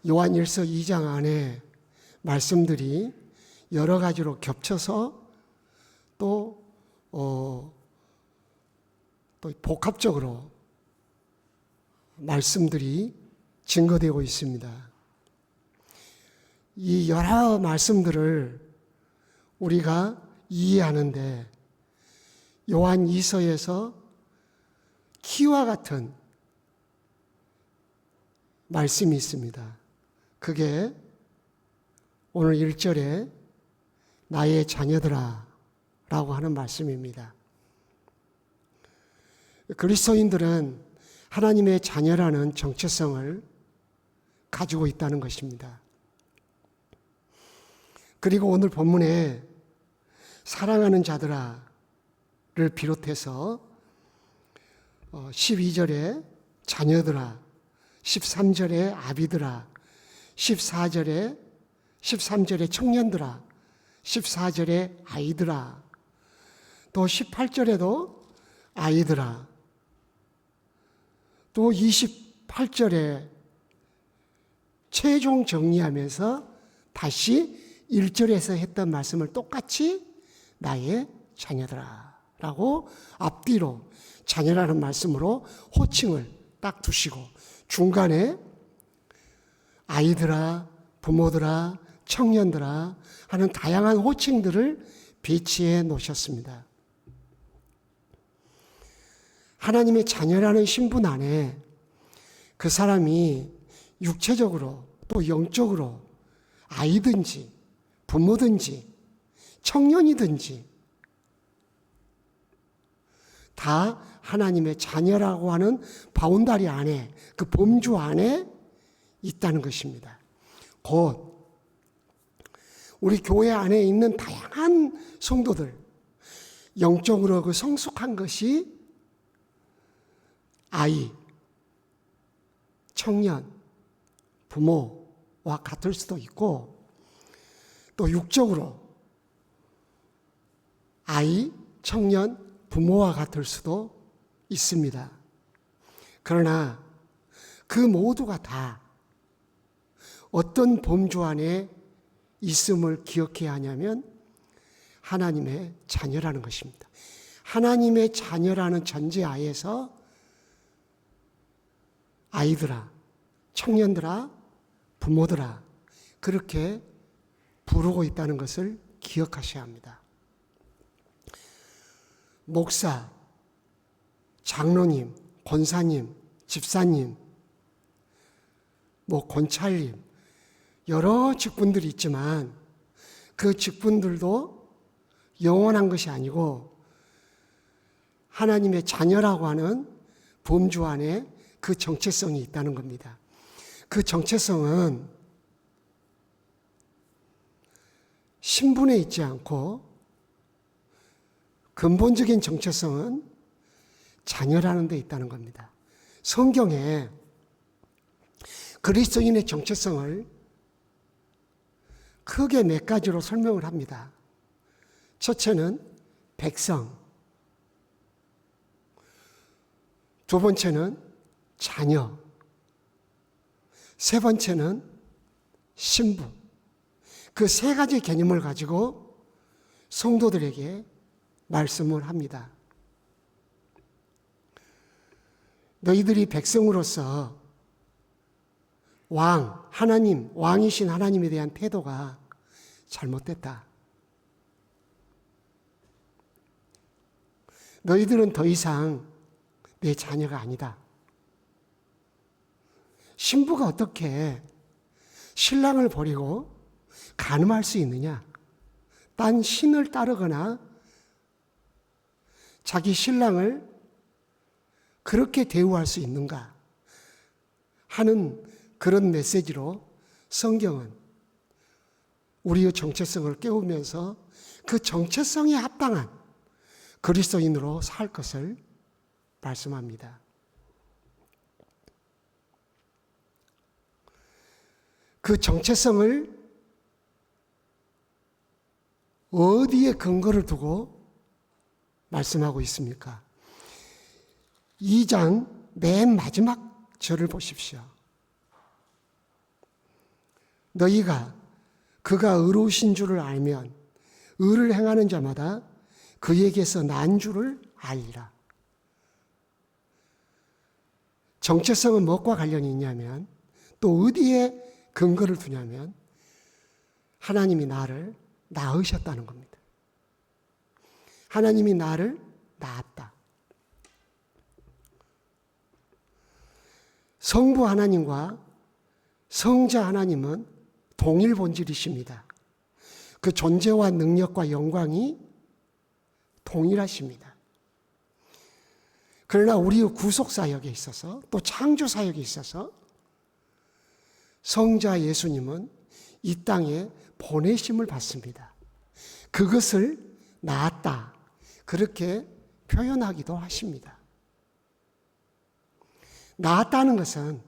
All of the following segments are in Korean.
요한일서 2장 안에 말씀들이 여러 가지로 겹쳐서 또 복합적으로 말씀들이 증거되고 있습니다. 이 여러 말씀들을 우리가 이해하는데 요한 2서에서 키와 같은 말씀이 있습니다. 그게 오늘 1절에 나의 자녀들아 라고 하는 말씀입니다. 그리스도인들은 하나님의 자녀라는 정체성을 가지고 있다는 것입니다. 그리고 오늘 본문에 사랑하는 자들아를 비롯해서 12절에 자녀들아, 13절에 아비들아, 13절에 청년들아, 14절에 아이들아, 또 18절에도 아이들아, 또 28절에 최종 정리하면서 다시 1절에서 했던 말씀을 똑같이 나의 자녀들아 라고 앞뒤로 자녀라는 말씀으로 호칭을 딱 두시고 중간에 아이들아, 부모들아, 청년들아 하는 다양한 호칭들을 배치해 놓으셨습니다. 하나님의 자녀라는 신분 안에 그 사람이 육체적으로 또 영적으로 아이든지 부모든지 청년이든지 다 하나님의 자녀라고 하는 바운다리 안에 그 범주 안에 있다는 것입니다. 곧 우리 교회 안에 있는 다양한 성도들 영적으로 그 성숙한 것이 아이, 청년, 부모와 같을 수도 있고 또 육적으로 아이, 청년, 부모와 같을 수도 있습니다. 그러나 그 모두가 다 어떤 범주 안에 있음을 기억해야 하냐면 하나님의 자녀라는 것입니다. 하나님의 자녀라는 전제하에서 아이들아, 청년들아, 부모들아 그렇게 부르고 있다는 것을 기억하셔야 합니다. 목사, 장로님, 권사님, 집사님, 권찰님 여러 직분들이 있지만 그 직분들도 영원한 것이 아니고 하나님의 자녀라고 하는 범주 안에 그 정체성이 있다는 겁니다. 그 정체성은 신분에 있지 않고 근본적인 정체성은 자녀라는 데 있다는 겁니다. 성경에 그리스도인의 정체성을 크게 몇 가지로 설명을 합니다. 첫째는 백성, 두 번째는 자녀, 세 번째는 신부. 그 세 가지 개념을 가지고 성도들에게 말씀을 합니다. 너희들이 백성으로서 하나님, 왕이신 하나님에 대한 태도가 잘못됐다. 너희들은 더 이상 내 자녀가 아니다. 신부가 어떻게 신랑을 버리고 간음할 수 있느냐? 딴 신을 따르거나 자기 신랑을 그렇게 대우할 수 있는가? 하는 그런 메시지로 성경은 우리의 정체성을 깨우면서 그 정체성에 합당한 그리스도인으로 살 것을 말씀합니다. 그 정체성을 어디에 근거를 두고 말씀하고 있습니까? 2장 맨 마지막 절을 보십시오. 너희가 그가 의로우신 줄을 알면 의를 행하는 자마다 그에게서 난 줄을 알리라. 정체성은 무엇과 관련이 있냐면, 또 어디에 근거를 두냐면 하나님이 나를 낳으셨다는 겁니다. 하나님이 나를 낳았다. 성부 하나님과 성자 하나님은 동일 본질이십니다. 그 존재와 능력과 영광이 동일하십니다. 그러나 우리의 구속사역에 있어서, 또 창조사역에 있어서 성자 예수님은 이 땅에 보내심을 받습니다. 그것을 낳았다, 그렇게 표현하기도 하십니다. 낳았다는 것은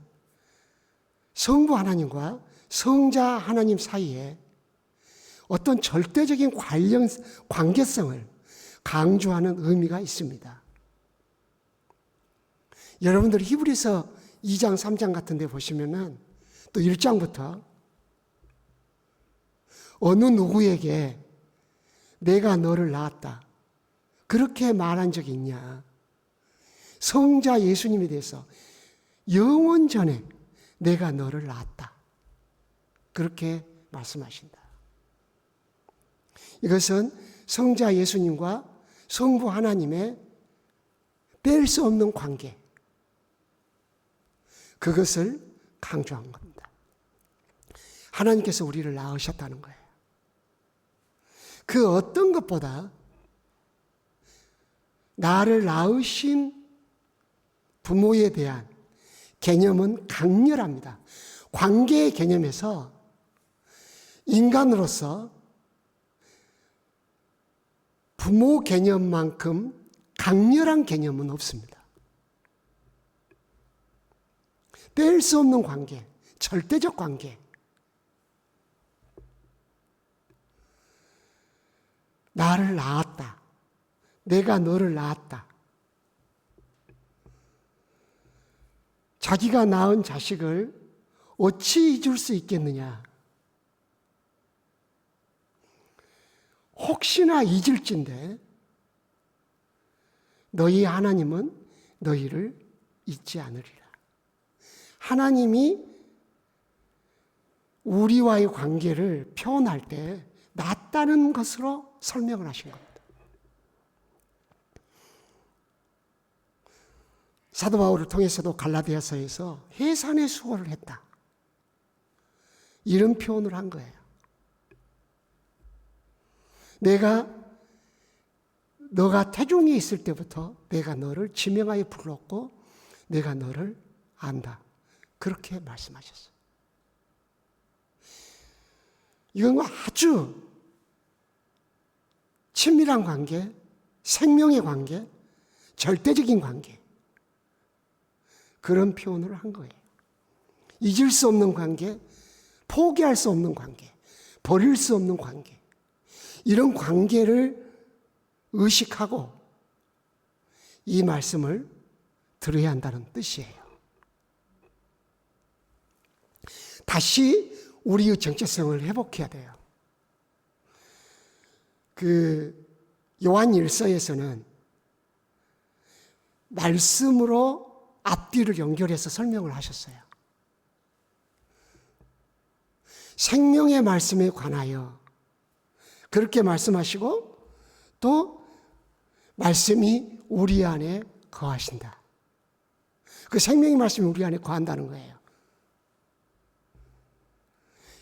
성부 하나님과 성자 하나님 사이에 어떤 절대적인 관계성을 강조하는 의미가 있습니다. 여러분들 히브리서 2장, 3장 같은 데 보시면은 또 1장부터 어느 누구에게 내가 너를 낳았다, 그렇게 말한 적이 있냐? 성자 예수님에 대해서 영원 전에 내가 너를 낳았다, 그렇게 말씀하신다. 이것은 성자 예수님과 성부 하나님의 뺄 수 없는 관계, 그것을 강조한 겁니다. 하나님께서 우리를 낳으셨다는 거예요. 그 어떤 것보다 나를 낳으신 부모에 대한 개념은 강렬합니다. 관계의 개념에서 인간으로서 부모 개념만큼 강렬한 개념은 없습니다. 뺄 수 없는 관계, 절대적 관계. 나를 낳았다. 내가 너를 낳았다. 자기가 낳은 자식을 어찌 잊을 수 있겠느냐? 혹시나 잊을진데 너희 하나님은 너희를 잊지 않으리라. 하나님이 우리와의 관계를 표현할 때 낫다는 것으로 설명을 하신 겁니다. 사도 바울을 통해서도 갈라디아서에서 해산의 수고를 했다, 이런 표현을 한 거예요. 너가 태중에 있을 때부터 내가 너를 지명하여 불렀고 내가 너를 안다, 그렇게 말씀하셨어요. 이건 아주 친밀한 관계, 생명의 관계, 절대적인 관계, 그런 표현을 한 거예요. 잊을 수 없는 관계, 포기할 수 없는 관계, 버릴 수 없는 관계, 이런 관계를 의식하고 이 말씀을 들어야 한다는 뜻이에요. 다시 우리의 정체성을 회복해야 돼요. 요한 1서에서는 말씀으로 앞뒤를 연결해서 설명을 하셨어요. 생명의 말씀에 관하여 그렇게 말씀하시고, 또 말씀이 우리 안에 거하신다. 그 생명의 말씀이 우리 안에 거한다는 거예요.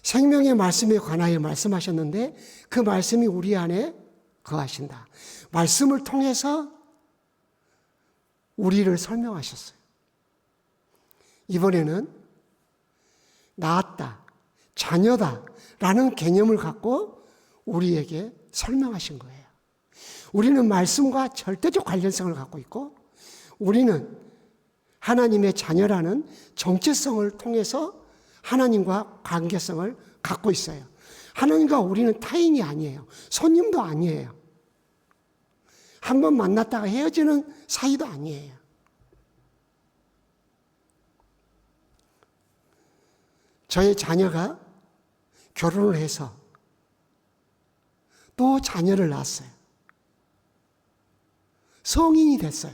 생명의 말씀에 관하여 말씀하셨는데 그 말씀이 우리 안에 거하신다. 말씀을 통해서 우리를 설명하셨어요. 이번에는 낳았다, 자녀다 라는 개념을 갖고 우리에게 설명하신 거예요. 우리는 말씀과 절대적 관련성을 갖고 있고, 우리는 하나님의 자녀라는 정체성을 통해서 하나님과 관계성을 갖고 있어요. 하나님과 우리는 타인이 아니에요. 손님도 아니에요. 한번 만났다가 헤어지는 사이도 아니에요. 저의 자녀가 결혼을 해서 또 자녀를 낳았어요. 성인이 됐어요.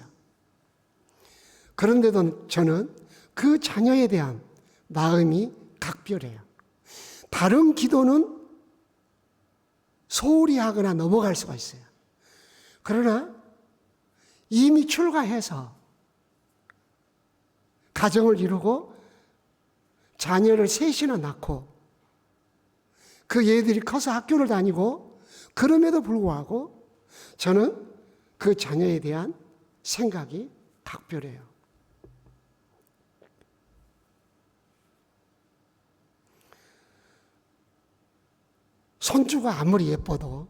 그런데도 저는 그 자녀에 대한 마음이 각별해요. 다른 기도는 소홀히 하거나 넘어갈 수가 있어요. 그러나 이미 출가해서 가정을 이루고 자녀를 셋이나 낳고 그 애들이 커서 학교를 다니고 그럼에도 불구하고 저는 그 자녀에 대한 생각이 각별해요. 손주가 아무리 예뻐도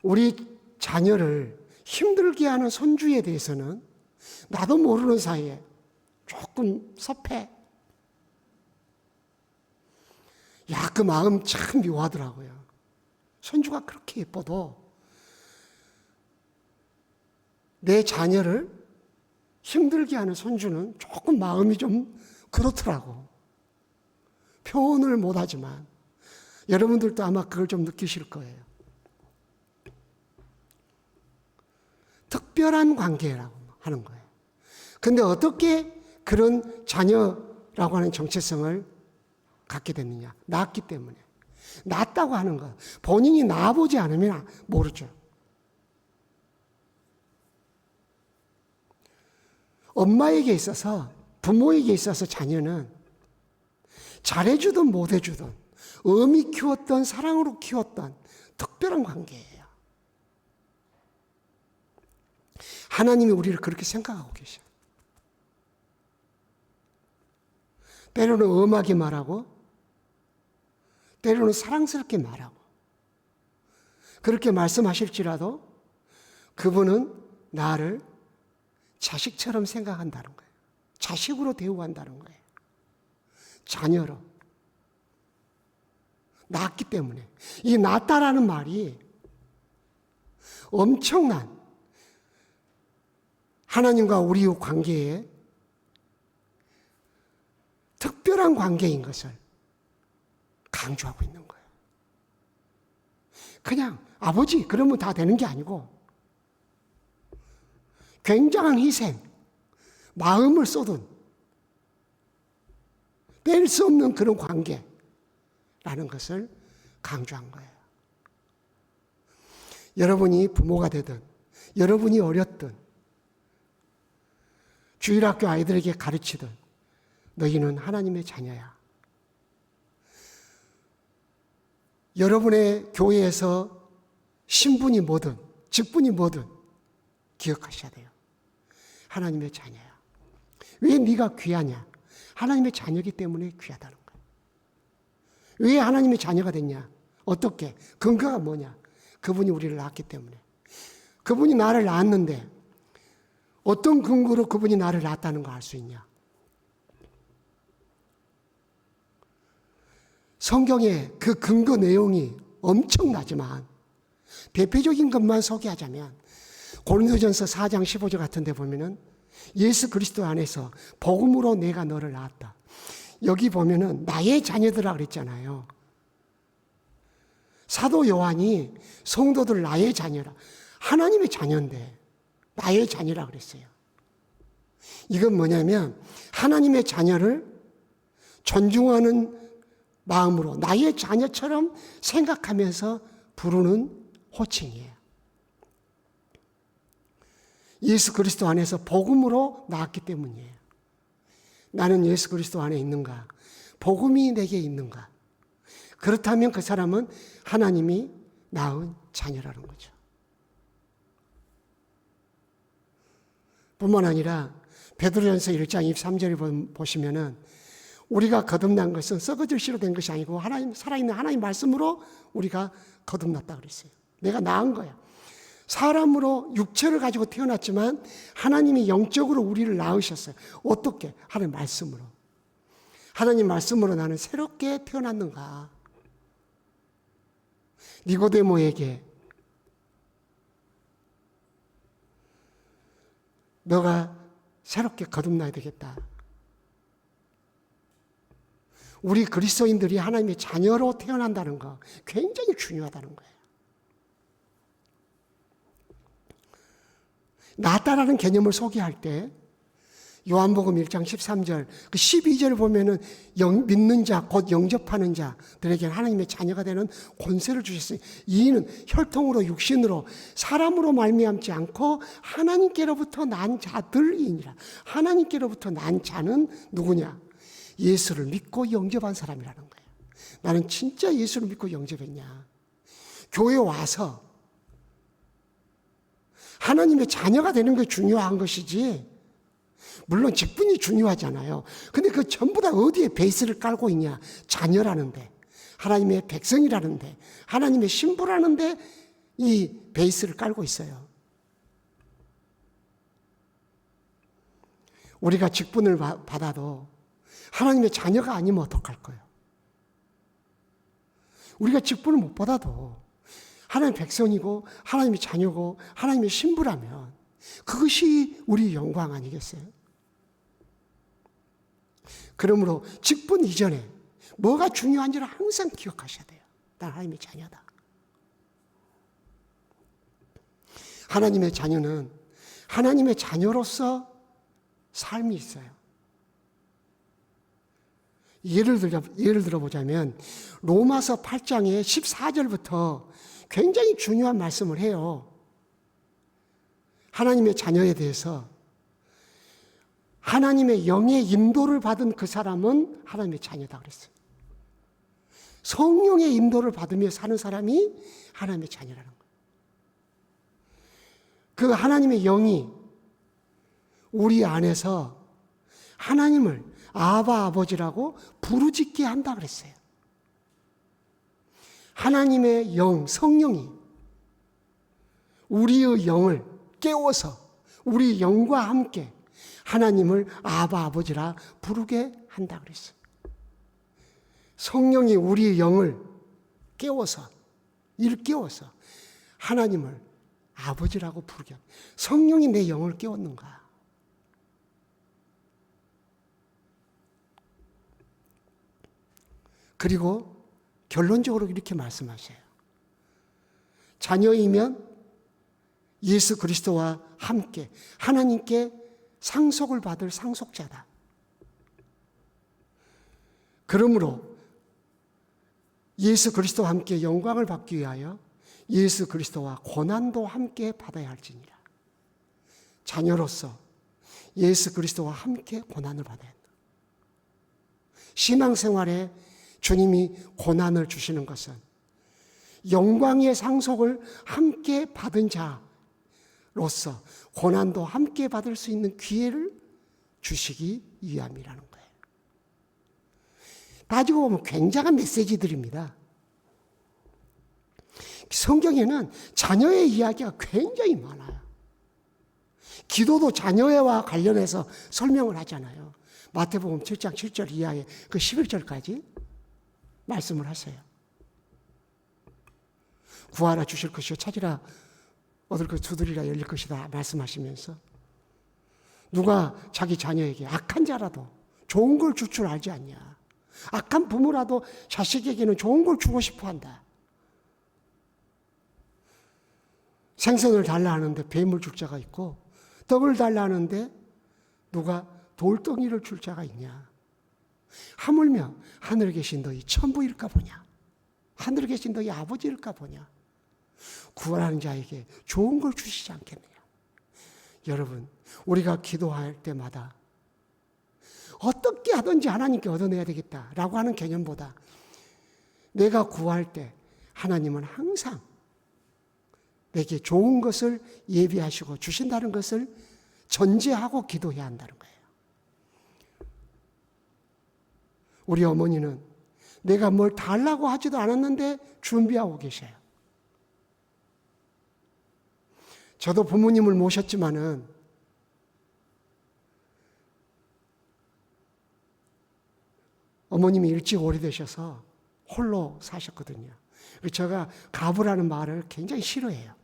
우리 자녀를 힘들게 하는 손주에 대해서는 나도 모르는 사이에 조금 섭해. 야, 그 마음 참 묘하더라고요. 손주가 그렇게 예뻐도 내 자녀를 힘들게 하는 손주는 조금 마음이 좀 그렇더라고. 표현을 못하지만 여러분들도 아마 그걸 좀 느끼실 거예요. 특별한 관계라고 하는 거예요. 근데 어떻게 그런 자녀라고 하는 정체성을 갖게 됐느냐? 낳았기 때문에. 낳았다고 하는 것. 본인이 낳아보지 않으면 모르죠. 엄마에게 있어서, 부모에게 있어서 자녀는 잘해주든 못해주든, 엄히 키웠던, 사랑으로 키웠던 특별한 관계예요. 하나님이 우리를 그렇게 생각하고 계셔요. 때로는 엄하게 말하고, 때로는 사랑스럽게 말하고, 그렇게 말씀하실지라도 그분은 나를 자식처럼 생각한다는 거예요. 자식으로 대우한다는 거예요. 자녀로. 낳았기 때문에. 이 낳았다라는 말이 엄청난 하나님과 우리의 관계에 특별한 관계인 것을 강조하고 있는 거예요. 그냥 아버지 그러면 다 되는 게 아니고 굉장한 희생, 마음을 쏟은 뺄 수 없는 그런 관계라는 것을 강조한 거예요. 여러분이 부모가 되든 여러분이 어렸든 주일학교 아이들에게 가르치든 너희는 하나님의 자녀야. 여러분의 교회에서 신분이 뭐든 직분이 뭐든 기억하셔야 돼요. 하나님의 자녀야. 왜 네가 귀하냐? 하나님의 자녀이기 때문에 귀하다는 거예요. 왜 하나님의 자녀가 됐냐? 어떻게? 근거가 뭐냐? 그분이 우리를 낳았기 때문에. 그분이 나를 낳았는데 어떤 근거로 그분이 나를 낳았다는 거 알 수 있냐? 성경에 그 근거 내용이 엄청나지만 대표적인 것만 소개하자면 고린도전서 4장 15절 같은 데 보면은 예수 그리스도 안에서 복음으로 내가 너를 낳았다. 여기 보면은 나의 자녀들아 그랬잖아요. 사도 요한이 성도들 나의 자녀라. 하나님의 자녀인데 나의 자녀라 그랬어요. 이건 뭐냐면 하나님의 자녀를 존중하는 마음으로 나의 자녀처럼 생각하면서 부르는 호칭이에요. 예수 그리스도 안에서 복음으로 낳았기 때문이에요. 나는 예수 그리스도 안에 있는가? 복음이 내게 있는가? 그렇다면 그 사람은 하나님이 낳은 자녀라는 거죠. 뿐만 아니라 베드로전서 1장 23절에 보시면은 우리가 거듭난 것은 썩어질 씨로 된 것이 아니고 하나님 살아있는 하나님 말씀으로 우리가 거듭났다 그랬어요. 내가 낳은 거야. 사람으로 육체를 가지고 태어났지만 하나님이 영적으로 우리를 낳으셨어요. 어떻게? 하나님 말씀으로. 하나님 말씀으로 나는 새롭게 태어났는가? 니고데모에게 너가 새롭게 거듭나야 되겠다. 우리 그리스도인들이 하나님의 자녀로 태어난다는 거 굉장히 중요하다는 거예요. 낫다라는 개념을 소개할 때 요한복음 1장 13절, 그 12절 보면은 믿는 자, 곧 영접하는 자들에게 하나님의 자녀가 되는 권세를 주셨어요. 이는 혈통으로 육신으로 사람으로 말미암지 않고 하나님께로부터 난 자들이니라. 하나님께로부터 난 자는 누구냐? 예수를 믿고 영접한 사람이라는 거예요. 나는 진짜 예수를 믿고 영접했냐? 교회 와서 하나님의 자녀가 되는 게 중요한 것이지, 물론 직분이 중요하잖아요. 근데 그 전부 다 어디에 베이스를 깔고 있냐? 자녀라는데, 하나님의 백성이라는데, 하나님의 신부라는데 이 베이스를 깔고 있어요. 우리가 직분을 받아도 하나님의 자녀가 아니면 어떡할 거예요? 우리가 직분을 못 받아도 하나님의 백성이고 하나님의 자녀고 하나님의 신부라면 그것이 우리 영광 아니겠어요? 그러므로 직분 이전에 뭐가 중요한지를 항상 기억하셔야 돼요. 난 하나님의 자녀다. 하나님의 자녀는 하나님의 자녀로서 삶이 있어요. 예를 들어보자면 로마서 8장의 14절부터 굉장히 중요한 말씀을 해요. 하나님의 자녀에 대해서 하나님의 영의 인도를 받은 그 사람은 하나님의 자녀다 그랬어요. 성령의 인도를 받으며 사는 사람이 하나님의 자녀라는 거예요. 그 하나님의 영이 우리 안에서 하나님을 아바 아버지라고 부르짖게 한다 그랬어요. 하나님의 영, 성령이 우리의 영을 깨워서 우리 영과 함께 하나님을 아바 아버지라 부르게 한다 그랬어요. 성령이 우리의 영을 깨워서, 일깨워서 하나님을 아버지라고 부르게 합니다. 성령이 내 영을 깨웠는가? 그리고 결론적으로 이렇게 말씀하셔요. 자녀이면 예수 그리스도와 함께 하나님께 상속을 받을 상속자다. 그러므로 예수 그리스도와 함께 영광을 받기 위하여 예수 그리스도와 고난도 함께 받아야 할지니라. 자녀로서 예수 그리스도와 함께 고난을 받아야 한다. 신앙생활에 주님이 고난을 주시는 것은 영광의 상속을 함께 받은 자로서 고난도 함께 받을 수 있는 기회를 주시기 위함이라는 거예요. 따지고 보면 굉장한 메시지들입니다. 성경에는 자녀의 이야기가 굉장히 많아요. 기도도 자녀와 관련해서 설명을 하잖아요. 마태복음 7장 7절 이하에 그 11절까지 말씀을 하세요. 구하라 주실 것이요 찾으라 얻을 것 두드리라 열릴 것이다 말씀하시면서 누가 자기 자녀에게 악한 자라도 좋은 걸 줄 줄 알지 않냐. 악한 부모라도 자식에게는 좋은 걸 주고 싶어 한다. 생선을 달라 하는데 뱀을 줄 자가 있고 떡을 달라 하는데 누가 돌덩이를 줄 자가 있냐. 하물며 하늘에 계신 너희 천부일까 보냐. 하늘에 계신 너희 아버지일까 보냐. 구원하는 자에게 좋은 걸 주시지 않겠느냐. 여러분, 우리가 기도할 때마다 어떻게 하든지 하나님께 얻어내야 되겠다라고 하는 개념보다 내가 구할 때 하나님은 항상 내게 좋은 것을 예비하시고 주신다는 것을 전제하고 기도해야 한다는 거예요. 우리 어머니는 내가 뭘 달라고 하지도 않았는데 준비하고 계셔요. 저도 부모님을 모셨지만은 어머님이 일찍 오래되셔서 홀로 사셨거든요. 제가 가부라는 말을 굉장히 싫어해요.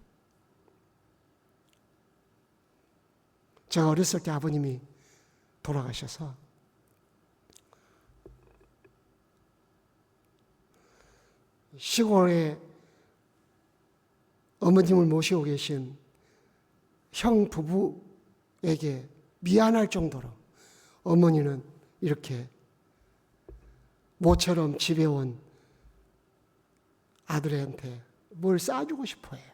제가 어렸을 때 아버님이 돌아가셔서 시골에 어머님을 모시고 계신 형 부부에게 미안할 정도로 어머니는 이렇게 모처럼 집에 온 아들한테 뭘 싸주고 싶어 해요.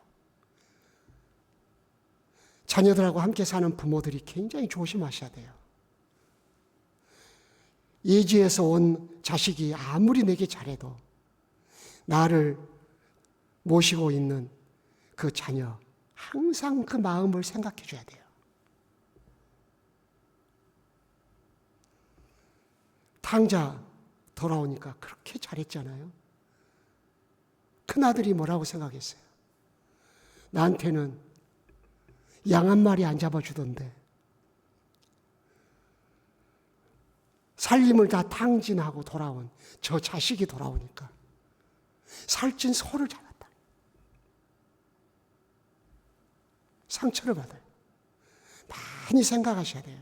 자녀들하고 함께 사는 부모들이 굉장히 조심하셔야 돼요. 예지에서 온 자식이 아무리 내게 잘해도 나를 모시고 있는 그 자녀, 항상 그 마음을 생각해 줘야 돼요. 탕자 돌아오니까 그렇게 잘했잖아요. 큰아들이 뭐라고 생각했어요? 나한테는 양 한 마리 안 잡아주던데 살림을 다 탕진하고 돌아온 저 자식이 돌아오니까 살찐 소를 잡았다. 상처를 받아요. 많이 생각하셔야 돼요.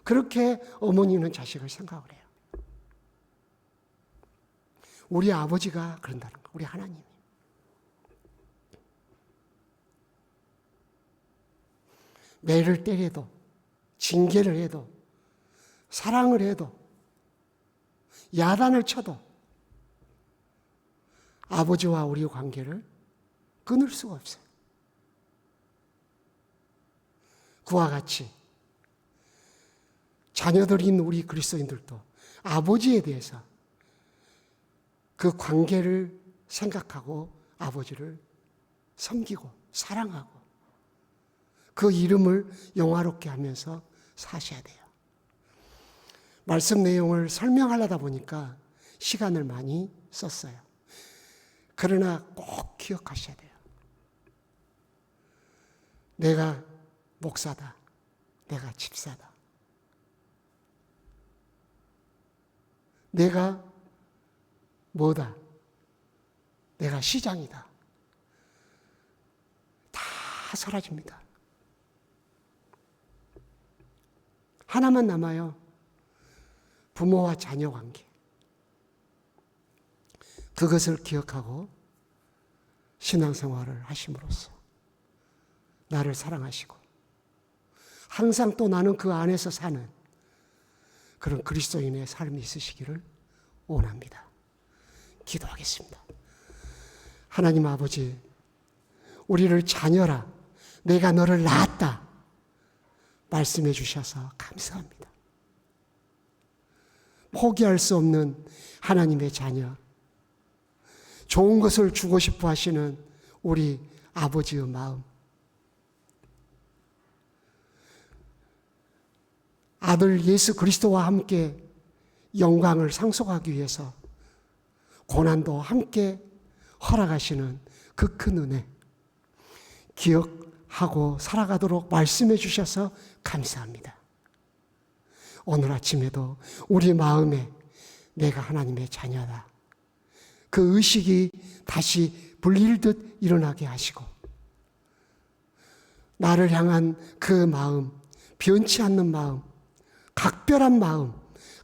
그렇게 어머니는 자식을 생각을 해요. 우리 아버지가 그런다는 거, 우리 하나님이. 매를 때려도, 징계를 해도, 사랑을 해도, 야단을 쳐도 아버지와 우리의 관계를 끊을 수가 없어요. 그와 같이 자녀들인 우리 그리스도인들도 아버지에 대해서 그 관계를 생각하고 아버지를 섬기고 사랑하고 그 이름을 영화롭게 하면서 사셔야 돼요. 말씀 내용을 설명하려다 보니까 시간을 많이 썼어요. 그러나 꼭 기억하셔야 돼요. 내가 목사다. 내가 집사다. 내가 뭐다. 내가 시장이다. 다 사라집니다. 하나만 남아요. 부모와 자녀 관계. 그것을 기억하고 신앙생활을 하심으로써 나를 사랑하시고 항상 또 나는 그 안에서 사는 그런 그리스도인의 삶이 있으시기를 원합니다. 기도하겠습니다. 하나님 아버지, 우리를 자녀라, 내가 너를 낳았다 말씀해 주셔서 감사합니다. 포기할 수 없는 하나님의 자녀, 좋은 것을 주고 싶어 하시는 우리 아버지의 마음, 아들 예수 그리스도와 함께 영광을 상속하기 위해서 고난도 함께 허락하시는 그 큰 은혜 기억하고 살아가도록 말씀해 주셔서 감사합니다. 오늘 아침에도 우리 마음에 내가 하나님의 자녀다. 그 의식이 다시 불릴듯 일어나게 하시고 나를 향한 그 마음, 변치 않는 마음, 각별한 마음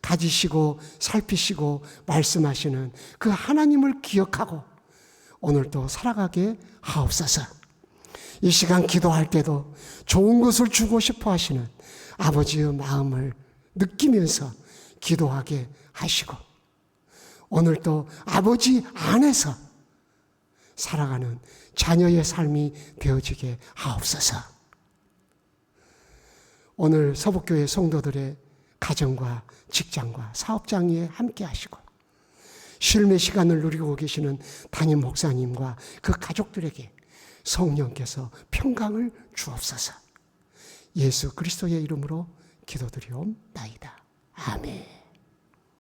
가지시고 살피시고 말씀하시는 그 하나님을 기억하고 오늘도 살아가게 하옵소서. 이 시간 기도할 때도 좋은 것을 주고 싶어 하시는 아버지의 마음을 느끼면서 기도하게 하시고 오늘도 아버지 안에서 살아가는 자녀의 삶이 되어지게 하옵소서. 오늘 서북교회 성도들의 가정과 직장과 사업장에 함께 하시고 쉼의 시간을 누리고 계시는 담임 목사님과 그 가족들에게 성령께서 평강을 주옵소서. 예수 그리스도의 이름으로 기도드리옵나이다. 아멘.